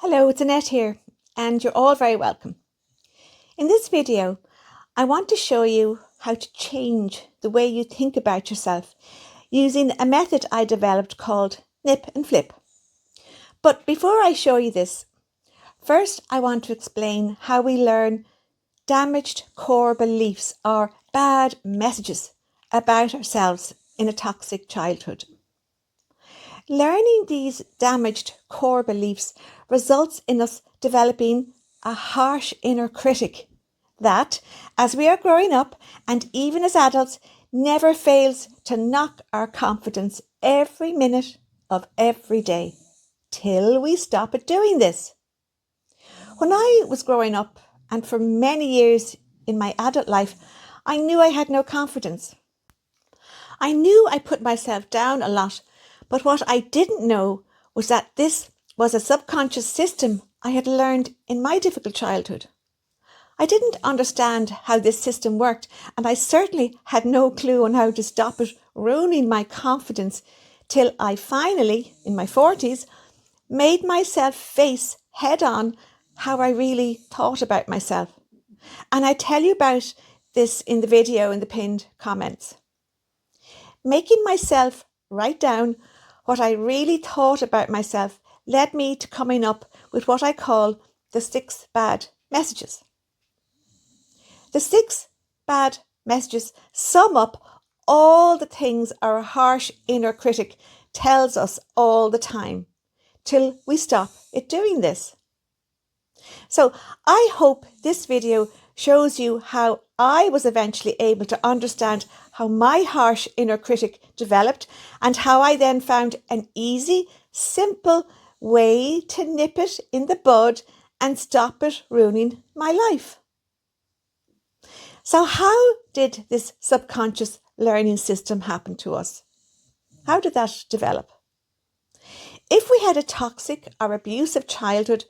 Hello, it's Annette here, and you're all very welcome. In this video, I want to show you how to change the way you think about yourself using a method I developed called nip and flip. But before I show you this, first I want to explain how we learn damaged core beliefs or bad messages about ourselves in a toxic childhood. Learning these damaged core beliefs results in us developing a harsh inner critic that, as we are growing up and even as adults, never fails to knock our confidence every minute of every day till we stop it doing this. When I was growing up, and for many years in my adult life, I knew I had no confidence. I knew I put myself down a lot, but what I didn't know was that this was a subconscious system I had learned in my difficult childhood. I didn't understand how this system worked, and I certainly had no clue on how to stop it ruining my confidence till I finally, in my 40s, made myself face head on how I really thought about myself. And I tell you about this in the video in the pinned comments. Making myself write down what I really thought about myself led me to coming up with what I call the 6 bad messages. The 6 bad messages sum up all the things our harsh inner critic tells us all the time till we stop it doing this. So I hope this video shows you how I was eventually able to understand how my harsh inner critic developed and how I then found an easy, simple way to nip it in the bud and stop it ruining my life. So how did this subconscious learning system happen to us? How did that develop? If we had a toxic or abusive childhood,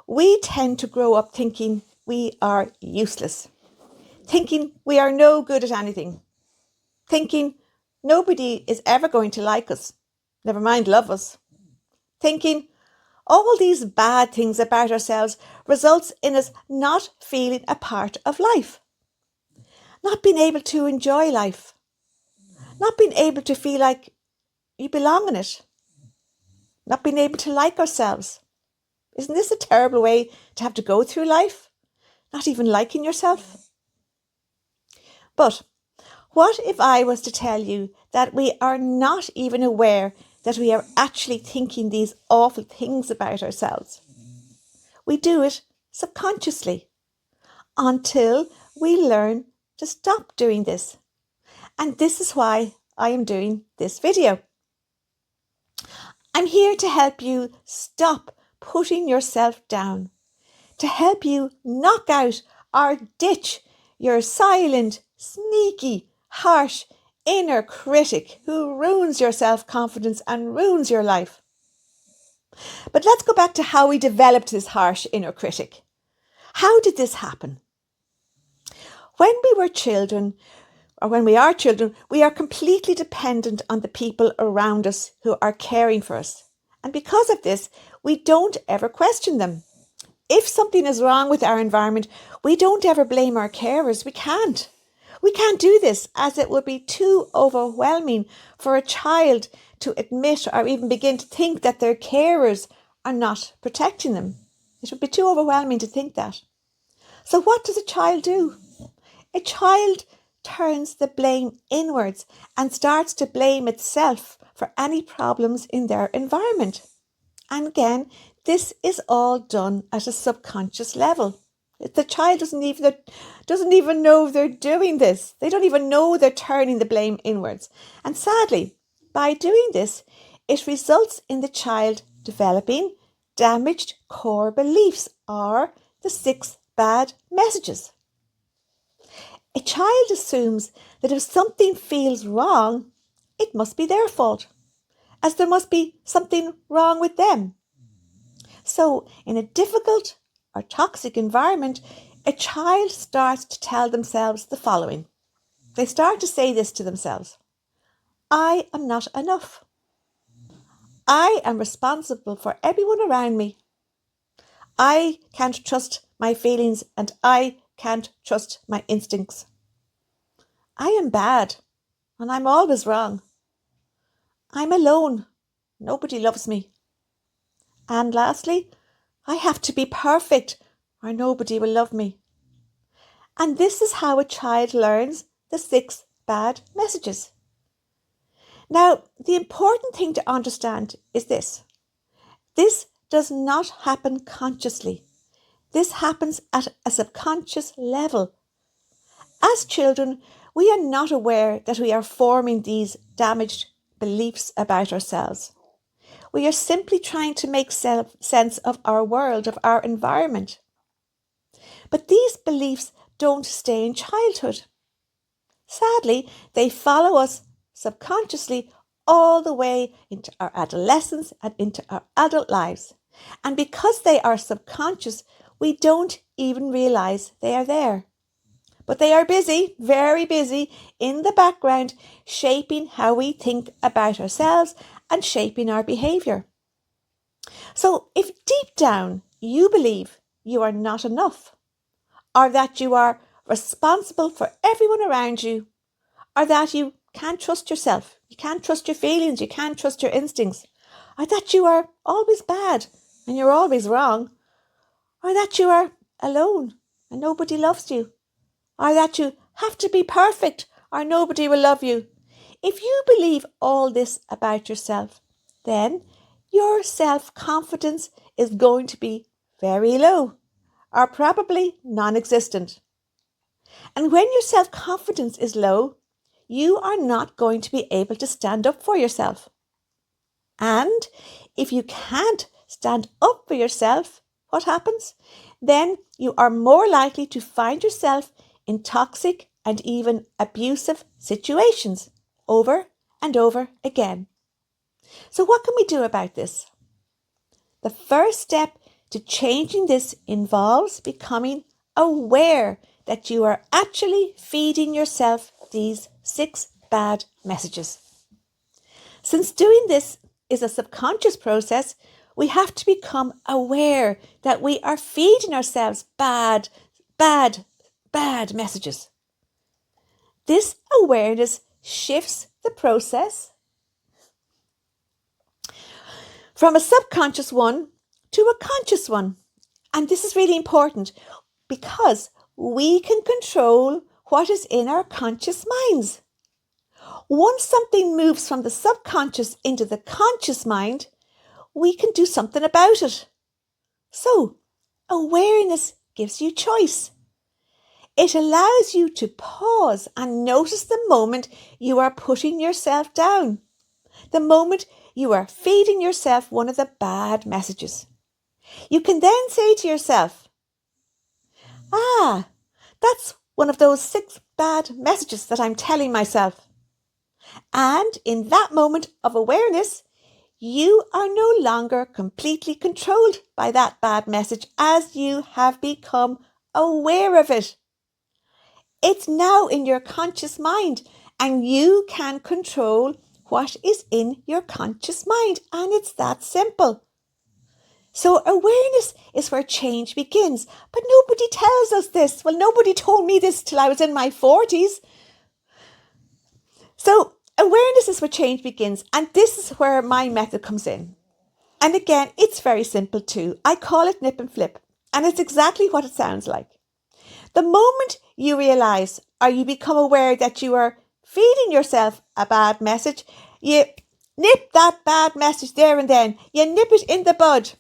we tend to grow up thinking we are useless, thinking we are no good at anything, thinking nobody is ever going to like us, never mind love us, thinking all these bad things about ourselves results in us not feeling a part of life, not being able to enjoy life, not being able to feel like you belong in it, not being able to like ourselves. Isn't this a terrible way to have to go through life? Not even liking yourself? But what if I was to tell you that we are not even aware that we are actually thinking these awful things about ourselves? We do it subconsciously until we learn to stop doing this. And this is why I am doing this video. I'm here to help you stop putting yourself down, to help you knock out or ditch your silent, sneaky, harsh inner critic who ruins your self-confidence and ruins your life. But let's go back to how we developed this harsh inner critic. How did this happen? When we were children, or when we are children, we are completely dependent on the people around us who are caring for us. And because of this, we don't ever question them. If something is wrong with our environment, we don't ever blame our carers. We can't. We can't do this, as it would be too overwhelming for a child to admit or even begin to think that their carers are not protecting them. It would be too overwhelming to think that. So what does a child do? A child turns the blame inwards and starts to blame itself for any problems in their environment. And again, this is all done at a subconscious level. The child doesn't even know they're doing this. They don't even know they're turning the blame inwards. And sadly, by doing this, it results in the child developing damaged core beliefs, or the 6 bad messages. A child assumes that if something feels wrong, it must be their fault, as there must be something wrong with them. So, in a difficult or toxic environment, a child starts to tell themselves the following. They start to say this to themselves: I am not enough. I am responsible for everyone around me. I can't trust my feelings and I can't trust my instincts. I am bad and I'm always wrong. I'm alone. Nobody loves me. And lastly, I have to be perfect or nobody will love me. And this is how a child learns the 6 bad messages. Now, the important thing to understand is this. This does not happen consciously. This happens at a subconscious level. As children, we are not aware that we are forming these damaged beliefs about ourselves. We are simply trying to make sense of our world, of our environment. But these beliefs don't stay in childhood. Sadly, they follow us subconsciously all the way into our adolescence and into our adult lives. And because they are subconscious, we don't even realize they are there. But they are busy, very busy, in the background, shaping how we think about ourselves and shaping our behaviour. So if deep down you believe you are not enough, or that you are responsible for everyone around you, or that you can't trust yourself, you can't trust your feelings, you can't trust your instincts, or that you are always bad and you're always wrong, or that you are alone and nobody loves you, or that you have to be perfect or nobody will love you. If you believe all this about yourself, then your self-confidence is going to be very low or probably non-existent. And when your self-confidence is low, you are not going to be able to stand up for yourself. And if you can't stand up for yourself, what happens? Then you are more likely to find yourself in toxic and even abusive situations over and over again. So what can we do about this? The first step to changing this involves becoming aware that you are actually feeding yourself these 6 bad messages. Since doing this is a subconscious process, we have to become aware that we are feeding ourselves bad messages. This awareness shifts the process from a subconscious one to a conscious one. And this is really important because we can control what is in our conscious minds. Once something moves from the subconscious into the conscious mind, we can do something about it. So, awareness gives you choice. It allows you to pause and notice the moment you are putting yourself down, the moment you are feeding yourself one of the bad messages. You can then say to yourself, that's one of those 6 bad messages that I'm telling myself. And in that moment of awareness, you are no longer completely controlled by that bad message as you have become aware of it. It's now in your conscious mind and you can control what is in your conscious mind, and it's that simple. So awareness is where change begins, but nobody tells us this. Well, nobody told me this till I was in my 40s. So awareness is where change begins, and this is where my method comes in. And again, it's very simple too. I call it nip and flip, and it's exactly what it sounds like. The moment you realise or you become aware that you are feeding yourself a bad message, you nip that bad message there and then. You nip it in the bud.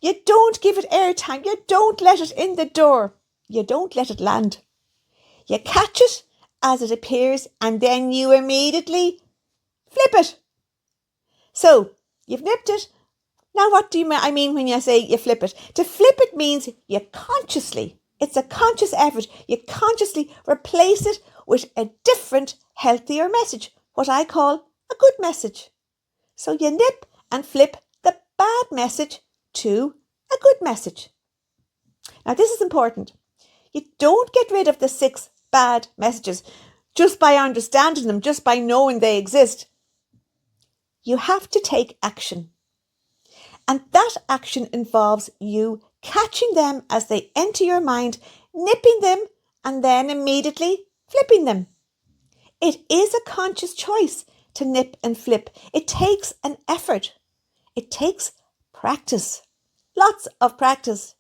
You don't give it airtime. You don't let it in the door. You don't let it land. You catch it as it appears and then you immediately flip it. So you've nipped it. Now what do I mean when I say you flip it? To flip it means you consciously, it's a conscious effort, you consciously replace it with a different, healthier message, what I call a good message. So you nip and flip the bad message to a good message. Now this is important. You don't get rid of the 6 bad messages just by understanding them, just by knowing they exist. You have to take action. And that action involves you catching them as they enter your mind, nipping them, and then immediately flipping them. It is a conscious choice to nip and flip. It takes an effort. It takes practice. Lots of practice.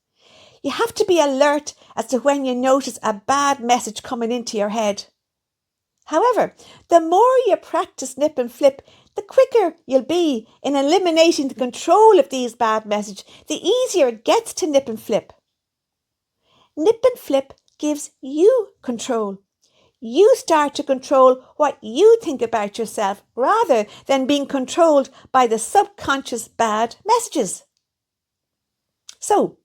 You have to be alert as to when you notice a bad message coming into your head. However, the more you practice nip and flip, the quicker you'll be in eliminating the control of these bad messages, the easier it gets to nip and flip. Nip and flip gives you control. You start to control what you think about yourself rather than being controlled by the subconscious bad messages. So,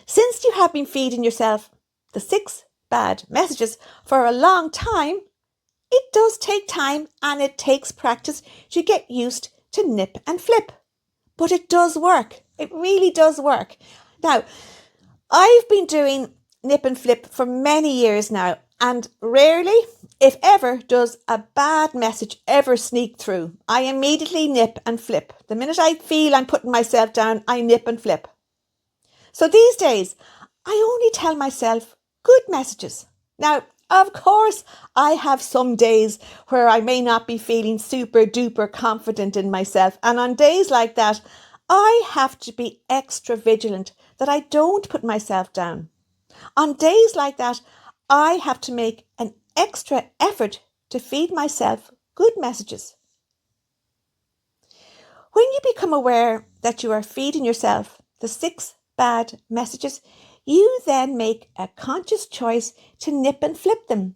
since you have been feeding yourself the 6 bad messages for a long time, it does take time and it takes practice to get used to nip and flip. But it does work. It really does work. Now, I've been doing nip and flip for many years now, and rarely, if ever, does a bad message ever sneak through. I immediately nip and flip. The minute I feel I'm putting myself down, I nip and flip. So these days, I only tell myself good messages. Now, of course, I have some days where I may not be feeling super duper confident in myself. And on days like that, I have to be extra vigilant that I don't put myself down. On days like that, I have to make an extra effort to feed myself good messages. When you become aware that you are feeding yourself the 6 bad messages, you then make a conscious choice to nip and flip them.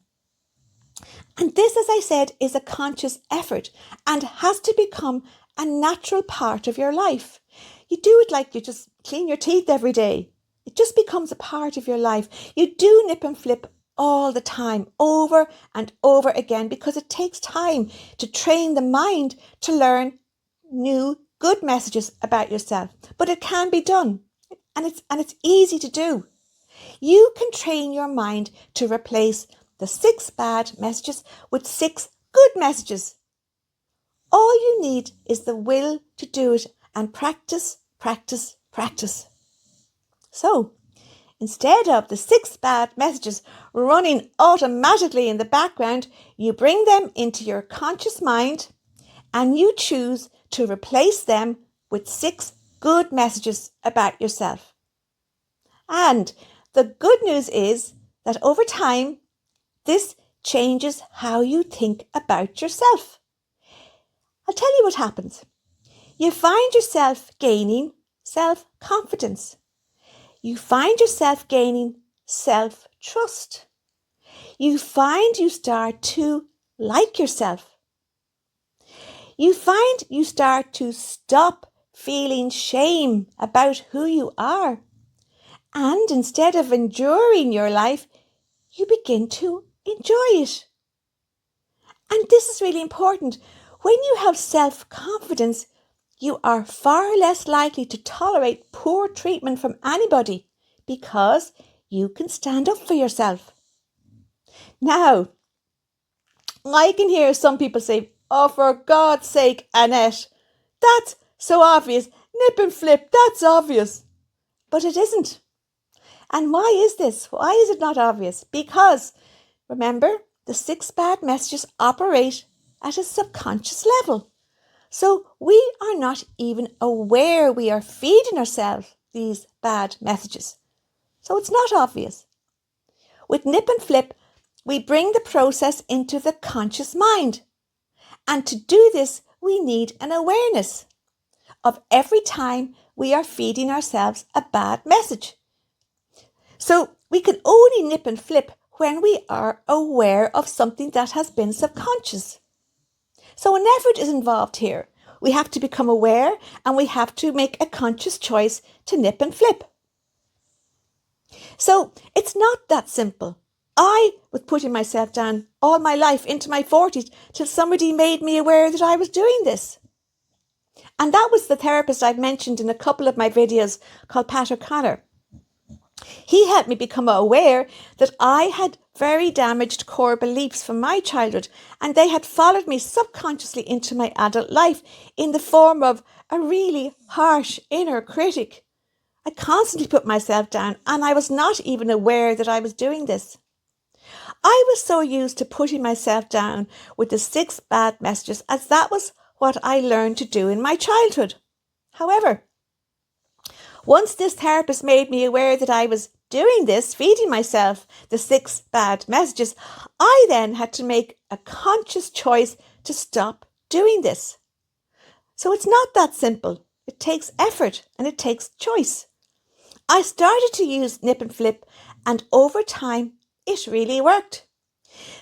And this, as I said, is a conscious effort and has to become a natural part of your life. You do it like you just clean your teeth every day. It just becomes a part of your life. You do nip and flip all the time, over and over again, because it takes time to train the mind to learn new good messages about yourself. But it can be done, and it's easy to do. You can train your mind to replace the 6 bad messages with 6 good messages. All you need is the will to do it and practice, practice, practice. So, instead of the 6 bad messages running automatically in the background, you bring them into your conscious mind and you choose to replace them with 6 good messages about yourself. And the good news is that over time, this changes how you think about yourself. I'll tell you what happens. You find yourself gaining self-confidence. You find yourself gaining self-trust. You find you start to like yourself. You find you start to stop feeling shame about who you are. And instead of enduring your life, you begin to enjoy it. And this is really important. When you have self-confidence, you are far less likely to tolerate poor treatment from anybody because you can stand up for yourself. Now, I can hear some people say, "Oh, for God's sake, Annette, that's so obvious. Nip and flip, that's obvious." But it isn't. And why is this? Why is it not obvious? Because, remember, the 6 bad messages operate at a subconscious level. So we are not even aware we are feeding ourselves these bad messages. So it's not obvious. With nip and flip, we bring the process into the conscious mind. And to do this, we need an awareness of every time we are feeding ourselves a bad message. So we can only nip and flip when we are aware of something that has been subconscious. So an effort is involved here. We have to become aware and we have to make a conscious choice to nip and flip. So it's not that simple. I was putting myself down all my life into my 40s till somebody made me aware that I was doing this. And that was the therapist I've mentioned in a couple of my videos called Pat O'Connor. He helped me become aware that I had very damaged core beliefs from my childhood, and they had followed me subconsciously into my adult life in the form of a really harsh inner critic, I constantly put myself down, and I was not even aware that I was doing this. I was so used to putting myself down with the 6 bad messages, as that was what I learned to do in my childhood. However, once this therapist made me aware that I was doing this, feeding myself the 6 bad messages, I then had to make a conscious choice to stop doing this. So it's not that simple. It takes effort and it takes choice. I started to use nip and flip, and over time, it really worked.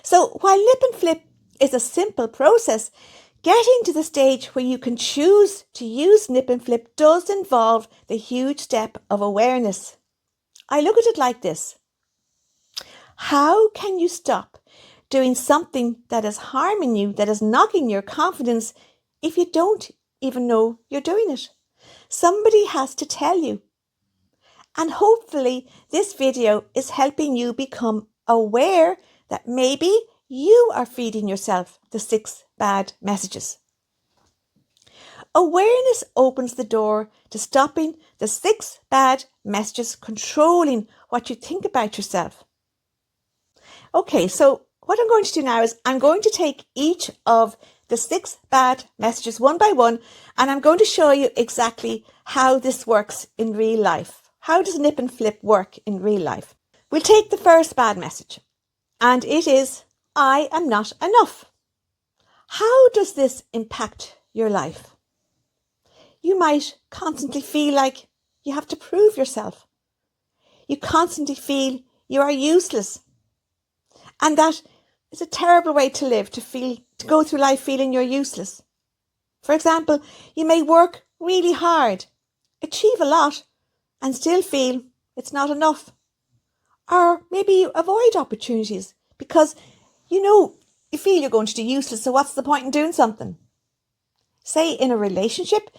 So while nip and flip is a simple process, getting to the stage where you can choose to use nip and flip does involve the huge step of awareness. I look at it like this. How can you stop doing something that is harming you, that is knocking your confidence, if you don't even know you're doing it? Somebody has to tell you. And hopefully this video is helping you become aware that maybe you are feeding yourself the 6 bad messages. Awareness opens the door to stopping the 6 bad messages controlling what you think about yourself. Okay, so what I'm going to do now is I'm going to take each of the 6 bad messages one by one, and I'm going to show you exactly how this works in real life. How does nip and flip work in real life? We'll take the first bad message, and it is, I am not enough. How does this impact your life? You might constantly feel like you have to prove yourself. You constantly feel you are useless. And that is a terrible way to live, to go through life feeling you're useless. For example, you may work really hard, achieve a lot, and still feel it's not enough. Or maybe you avoid opportunities because you feel you're going to be useless, so what's the point in doing something? Say in a relationship,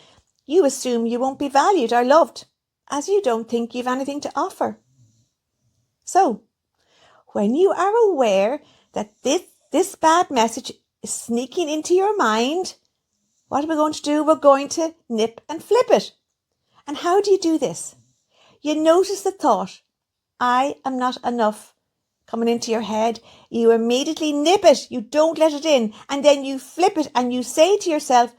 you assume you won't be valued or loved, as you don't think you've anything to offer. So, when you are aware that this bad message is sneaking into your mind, what are we going to do? We're going to nip and flip it. And how do you do this? You notice the thought, I am not enough, coming into your head. You immediately nip it. You don't let it in. And then you flip it and you say to yourself,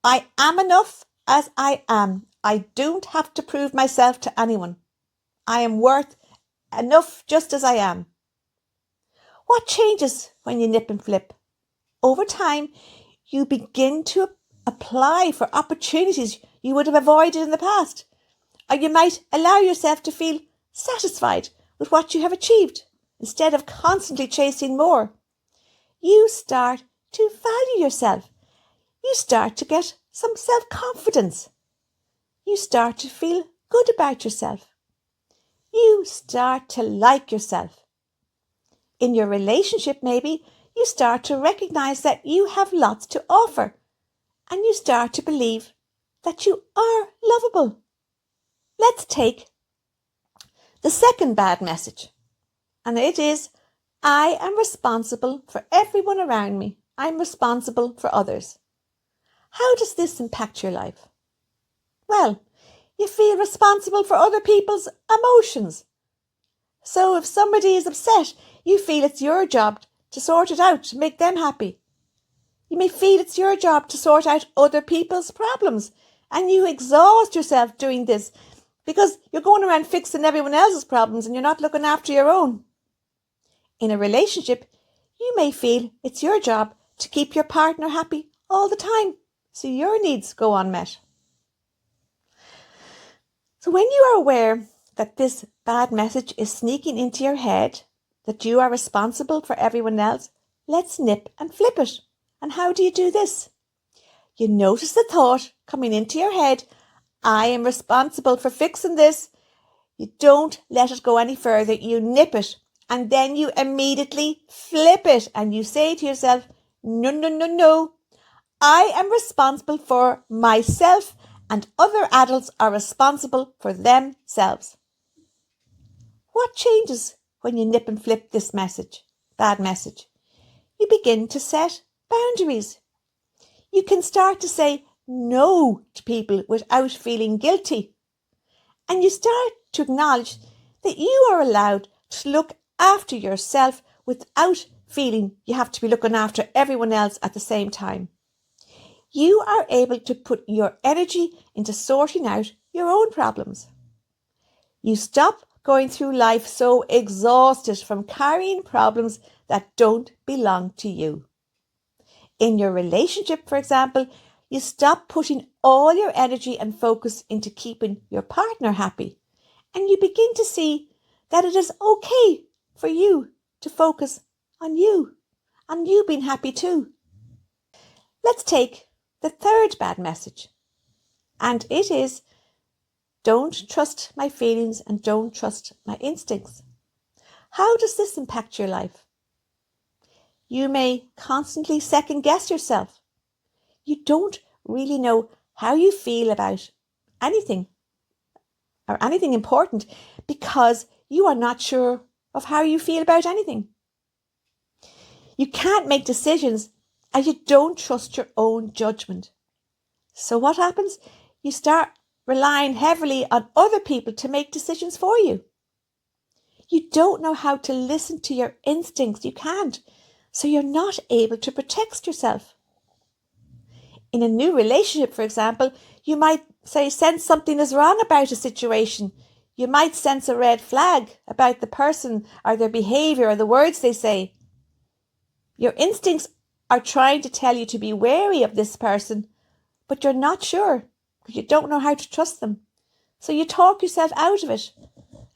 I am enough as I am. I don't have to prove myself to anyone. I am worth enough just as I am. What changes when you nip and flip? Over time, you begin to apply for opportunities you would have avoided in the past. Or you might allow yourself to feel satisfied with what you have achieved instead of constantly chasing more. You start to value yourself. You start to get some self-confidence. You start to feel good about yourself. You start to like yourself. In your relationship, maybe, you start to recognize that you have lots to offer, and you start to believe that you are lovable. Let's take the second bad message, and it is, I am responsible for everyone around me. I'm responsible for others. How does this impact your life? Well, you feel responsible for other people's emotions. So if somebody is upset, you feel it's your job to sort it out, to make them happy. You may feel it's your job to sort out other people's problems, and you exhaust yourself doing this because you're going around fixing everyone else's problems and you're not looking after your own. In a relationship, you may feel it's your job to keep your partner happy all the time, so your needs go unmet. So when you are aware that this bad message is sneaking into your head, that you are responsible for everyone else, let's nip and flip it. And how do you do this? You notice the thought coming into your head, I am responsible for fixing this. You don't let it go any further. You nip it, and then you immediately flip it, and you say to yourself, no, no, no, no. I am responsible for myself, and other adults are responsible for themselves. What changes when you nip and flip this message, bad message? You begin to set boundaries. You can start to say no to people without feeling guilty. And you start to acknowledge that you are allowed to look after yourself without feeling you have to be looking after everyone else at the same time. You are able to put your energy into sorting out your own problems. You stop going through life so exhausted from carrying problems that don't belong to you. In your relationship, for example, you stop putting all your energy and focus into keeping your partner happy, and you begin to see that it is okay for you to focus on you and you being happy too. Let's take the third bad message, and it is, don't trust my feelings and don't trust my instincts. How does this impact your life? You may constantly second guess yourself. You don't really know how you feel about anything or anything important because you are not sure of how you feel about anything. You can't make decisions and you don't trust your own judgment. So what happens? You start relying heavily on other people to make decisions for you. You don't know how to listen to your instincts. You can't. So you're not able to protect yourself. In a new relationship, for example, you might sense something is wrong about a situation. You might sense a red flag about the person or their behavior or the words they say. Your instincts are trying to tell you to be wary of this person, but you're not sure because you don't know how to trust them. So you talk yourself out of it.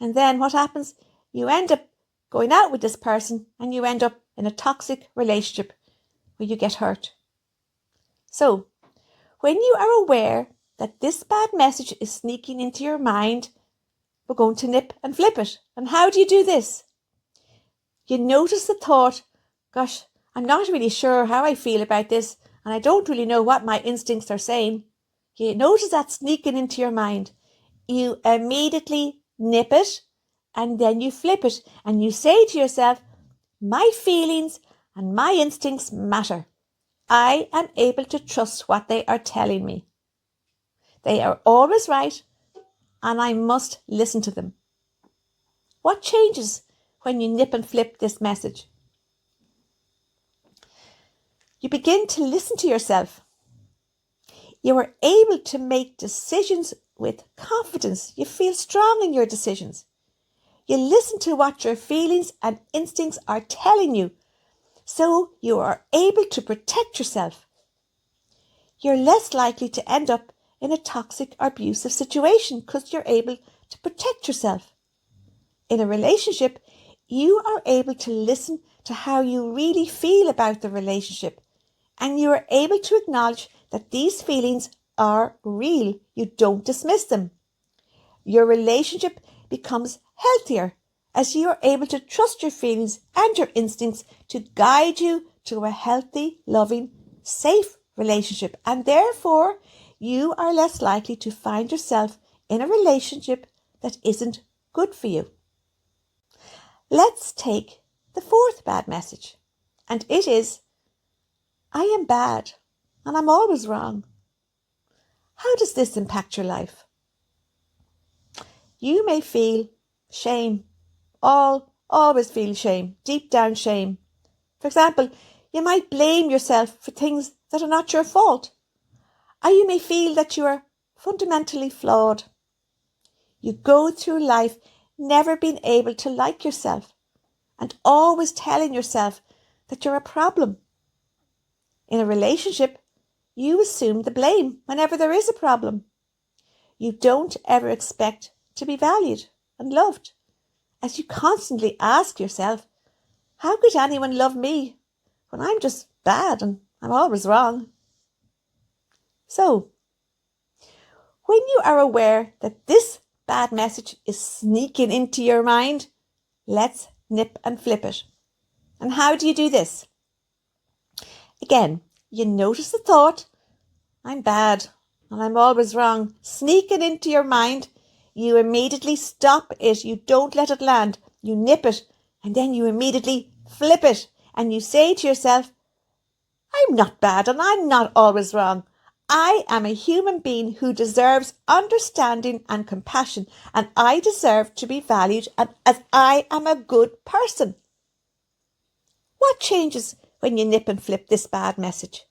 And then what happens? You end up going out with this person and you end up in a toxic relationship where you get hurt. So when you are aware that this bad message is sneaking into your mind, we're going to nip and flip it. And how do you do this? You notice the thought, gosh, I'm not really sure how I feel about this, and I don't really know what my instincts are saying. You notice that sneaking into your mind. You immediately nip it, and then you flip it, and you say to yourself, my feelings and my instincts matter. I am able to trust what they are telling me. They are always right, and I must listen to them. What changes when you nip and flip this message? You begin to listen to yourself. You are able to make decisions with confidence. You feel strong in your decisions. You listen to what your feelings and instincts are telling you, so you are able to protect yourself. You're less likely to end up in a toxic or abusive situation because you're able to protect yourself. In a relationship, you are able to listen to how you really feel about the relationship, and you are able to acknowledge that these feelings are real. You don't dismiss them. Your relationship becomes healthier as you are able to trust your feelings and your instincts to guide you to a healthy, loving, safe relationship. And therefore, you are less likely to find yourself in a relationship that isn't good for you. Let's take the fourth bad message, and it is, I am bad and I'm always wrong. How does this impact your life? You may feel shame, always feel shame, deep down shame. For example, you might blame yourself for things that are not your fault, or you may feel that you are fundamentally flawed. You go through life never being able to like yourself and always telling yourself that you're a problem. In a relationship, you assume the blame whenever there is a problem. You don't ever expect to be valued and loved, as you constantly ask yourself, how could anyone love me when I'm just bad and I'm always wrong? So, when you are aware that this bad message is sneaking into your mind, let's nip and flip it. And how do you do this? Again, you notice the thought, I'm bad and I'm always wrong, sneaking into your mind. You immediately stop it. You don't let it land. You nip it, and then you immediately flip it. And you say to yourself, I'm not bad and I'm not always wrong. I am a human being who deserves understanding and compassion, and I deserve to be valued as I am a good person. What changes when you nip and flip this bad message?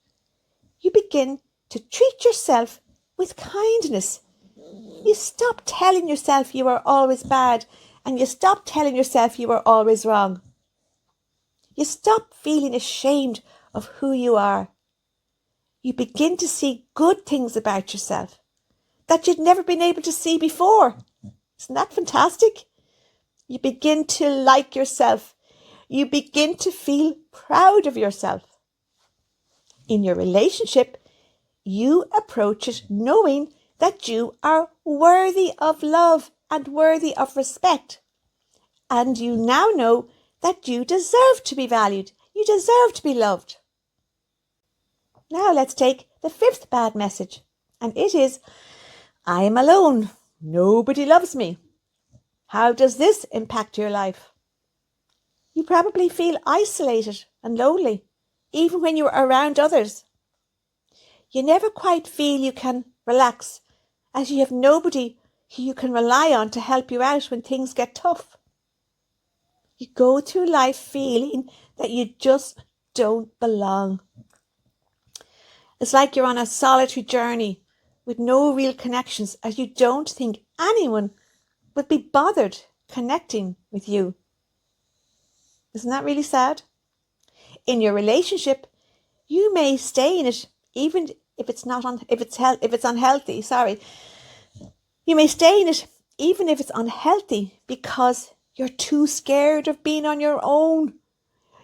You begin to treat yourself with kindness. You stop telling yourself you are always bad, and you stop telling yourself you are always wrong. You stop feeling ashamed of who you are. You begin to see good things about yourself that you'd never been able to see before. Isn't that fantastic? You begin to like yourself. You begin to feel proud of yourself. In your relationship, you approach it knowing that you are worthy of love and worthy of respect. And you now know that you deserve to be valued. You deserve to be loved. Now let's take the fifth bad message. And it is, I am alone. Nobody loves me. How does this impact your life? You probably feel isolated and lonely, even when you're around others. You never quite feel you can relax, as you have nobody who you can rely on to help you out when things get tough. You go through life feeling that you just don't belong. It's like you're on a solitary journey with no real connections, as you don't think anyone would be bothered connecting with you. Isn't that really sad? In your relationship, you may stay in it even if it's unhealthy. You may stay in it even if it's unhealthy because you're too scared of being on your own.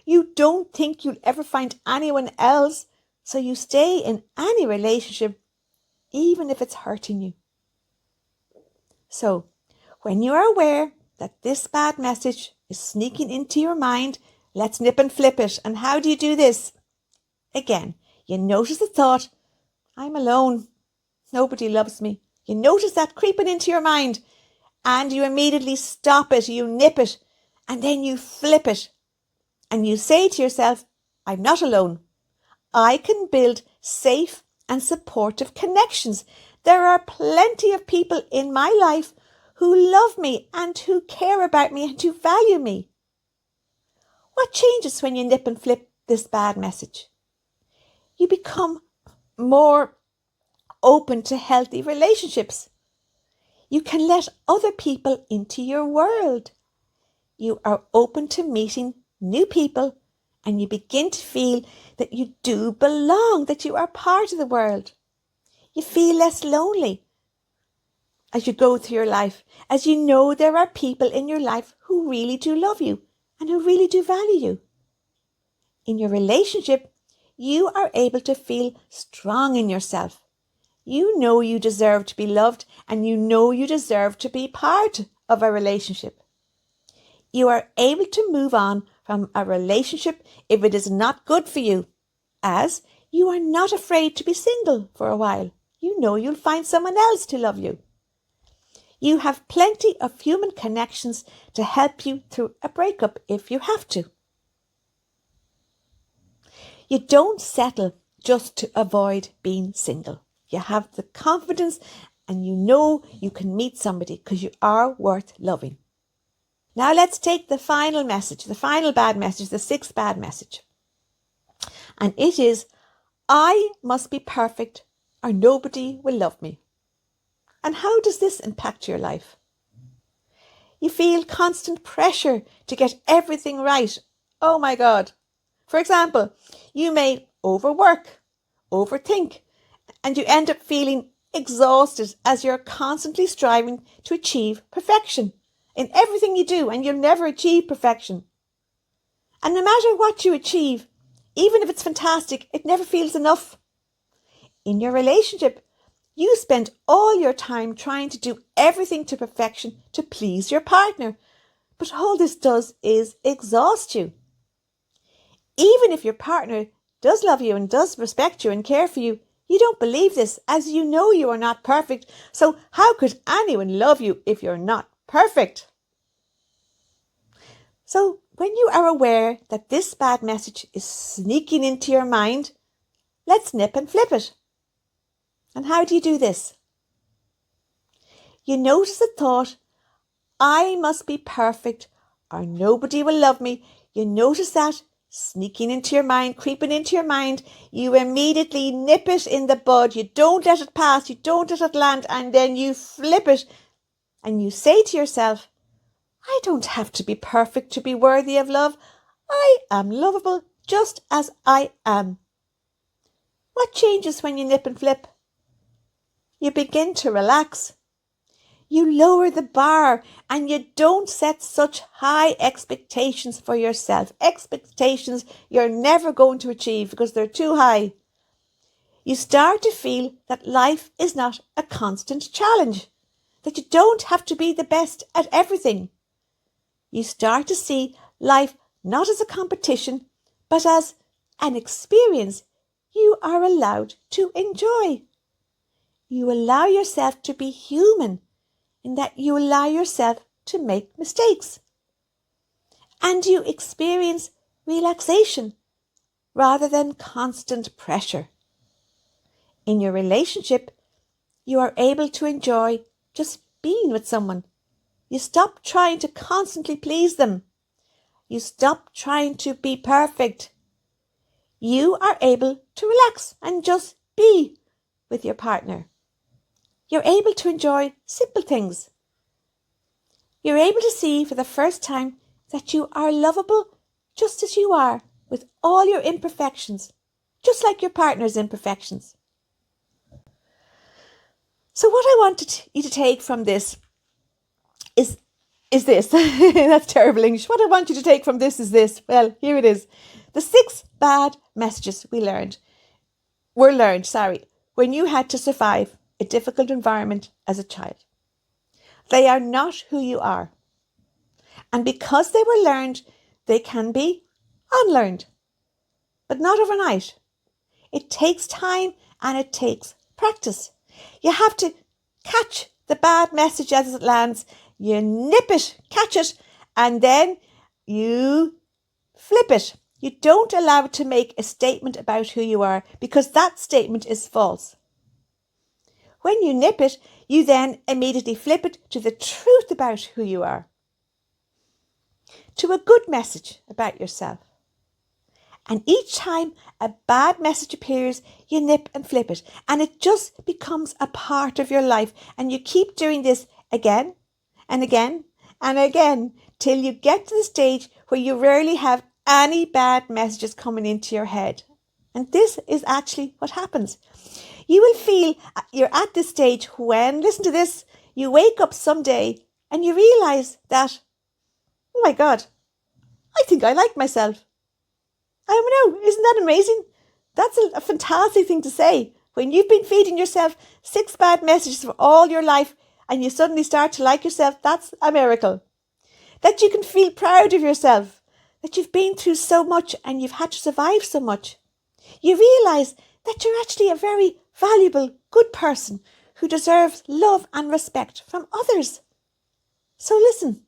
You don't think you'll ever find anyone else, so you stay in any relationship even if it's hurting you. So, when you are aware that this bad message is sneaking into your mind, let's nip and flip it. And how do you do this? Again, you notice the thought, I'm alone. Nobody loves me. You notice that creeping into your mind and you immediately stop it, you nip it, and then you flip it. And you say to yourself, I'm not alone. I can build safe and supportive connections. There are plenty of people in my life who love me and who care about me and who value me. What changes when you nip and flip this bad message? You become more open to healthy relationships. You can let other people into your world. You are open to meeting new people and you begin to feel that you do belong, that you are part of the world. You feel less lonely as you go through your life, as you know there are people in your life who really do love you and who really do value you. In your relationship, you are able to feel strong in yourself. You know you deserve to be loved and you know you deserve to be part of a relationship. You are able to move on from a relationship if it is not good for you, as you are not afraid to be single for a while. You know you'll find someone else to love you. You have plenty of human connections to help you through a breakup if you have to. You don't settle just to avoid being single. You have the confidence and you know you can meet somebody because you are worth loving. Now let's take the final message, the final bad message, the sixth bad message. And it is, I must be perfect or nobody will love me. And how does this impact your life? You feel constant pressure to get everything right. Oh my God. For example, you may overwork, overthink, and you end up feeling exhausted as you're constantly striving to achieve perfection in everything you do, and you'll never achieve perfection. And no matter what you achieve, even if it's fantastic, it never feels enough. In your relationship, you spend all your time trying to do everything to perfection to please your partner. But all this does is exhaust you. Even if your partner does love you and does respect you and care for you, you don't believe this, as you know you are not perfect. So how could anyone love you if you're not perfect? So when you are aware that this bad message is sneaking into your mind, let's nip and flip it. And how do you do this? You notice the thought, I must be perfect or nobody will love me. You notice that sneaking into your mind, creeping into your mind. You immediately nip it in the bud. You don't let it pass. You don't let it land. And then you flip it and you say to yourself, I don't have to be perfect to be worthy of love. I am lovable just as I am. What changes when you nip and flip? You begin to relax. You lower the bar and you don't set such high expectations for yourself. Expectations you're never going to achieve because they're too high. You start to feel that life is not a constant challenge, that you don't have to be the best at everything. You start to see life not as a competition, but as an experience you are allowed to enjoy. You allow yourself to be human in that you allow yourself to make mistakes. And you experience relaxation rather than constant pressure. In your relationship, you are able to enjoy just being with someone. You stop trying to constantly please them. You stop trying to be perfect. You are able to relax and just be with your partner. You're able to enjoy simple things. You're able to see for the first time that you are lovable just as you are, with all your imperfections, just like your partner's imperfections. So what I wanted you to take from this is this. That's terrible English. What I want you to take from this is this. Well, here it is. The 6 bad messages were learned when you had to survive a difficult environment as a child. They are not who you are. And because they were learned, they can be unlearned. But not overnight. It takes time and it takes practice. You have to catch the bad message as it lands. You nip it, catch it, and then you flip it. You don't allow it to make a statement about who you are, because that statement is false. When you nip it, you then immediately flip it to the truth about who you are, to a good message about yourself. And each time a bad message appears, you nip and flip it. And it just becomes a part of your life. And you keep doing this again and again and again till you get to the stage where you rarely have any bad messages coming into your head. And this is actually what happens. You will feel you're at this stage when, listen to this, you wake up someday and you realize that, oh my God, I think I like myself. I don't know, isn't that amazing? That's a fantastic thing to say. When you've been feeding yourself 6 bad messages for all your life and you suddenly start to like yourself, that's a miracle. That you can feel proud of yourself, that you've been through so much and you've had to survive so much. You realise that you're actually a very valuable, good person who deserves love and respect from others. So listen,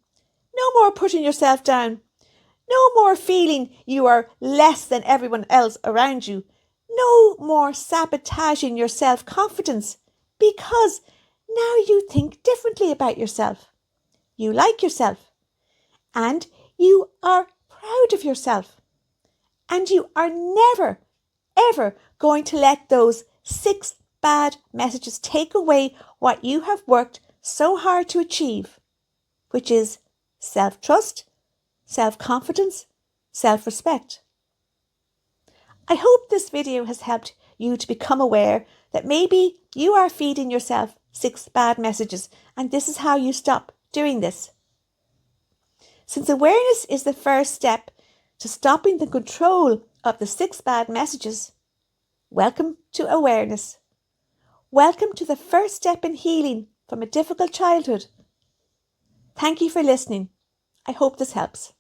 no more putting yourself down. No more feeling you are less than everyone else around you. No more sabotaging your self-confidence, because now you think differently about yourself. You like yourself and you are proud of yourself. And you are never, ever going to let those 6 bad messages take away what you have worked so hard to achieve, which is self-trust, self-confidence, self-respect. I hope this video has helped you to become aware that maybe you are feeding yourself 6 bad messages, and this is how you stop doing this. Since awareness is the first step to stopping the control of the 6 bad messages, welcome to awareness. Welcome to the first step in healing from a difficult childhood. Thank you for listening. I hope this helps.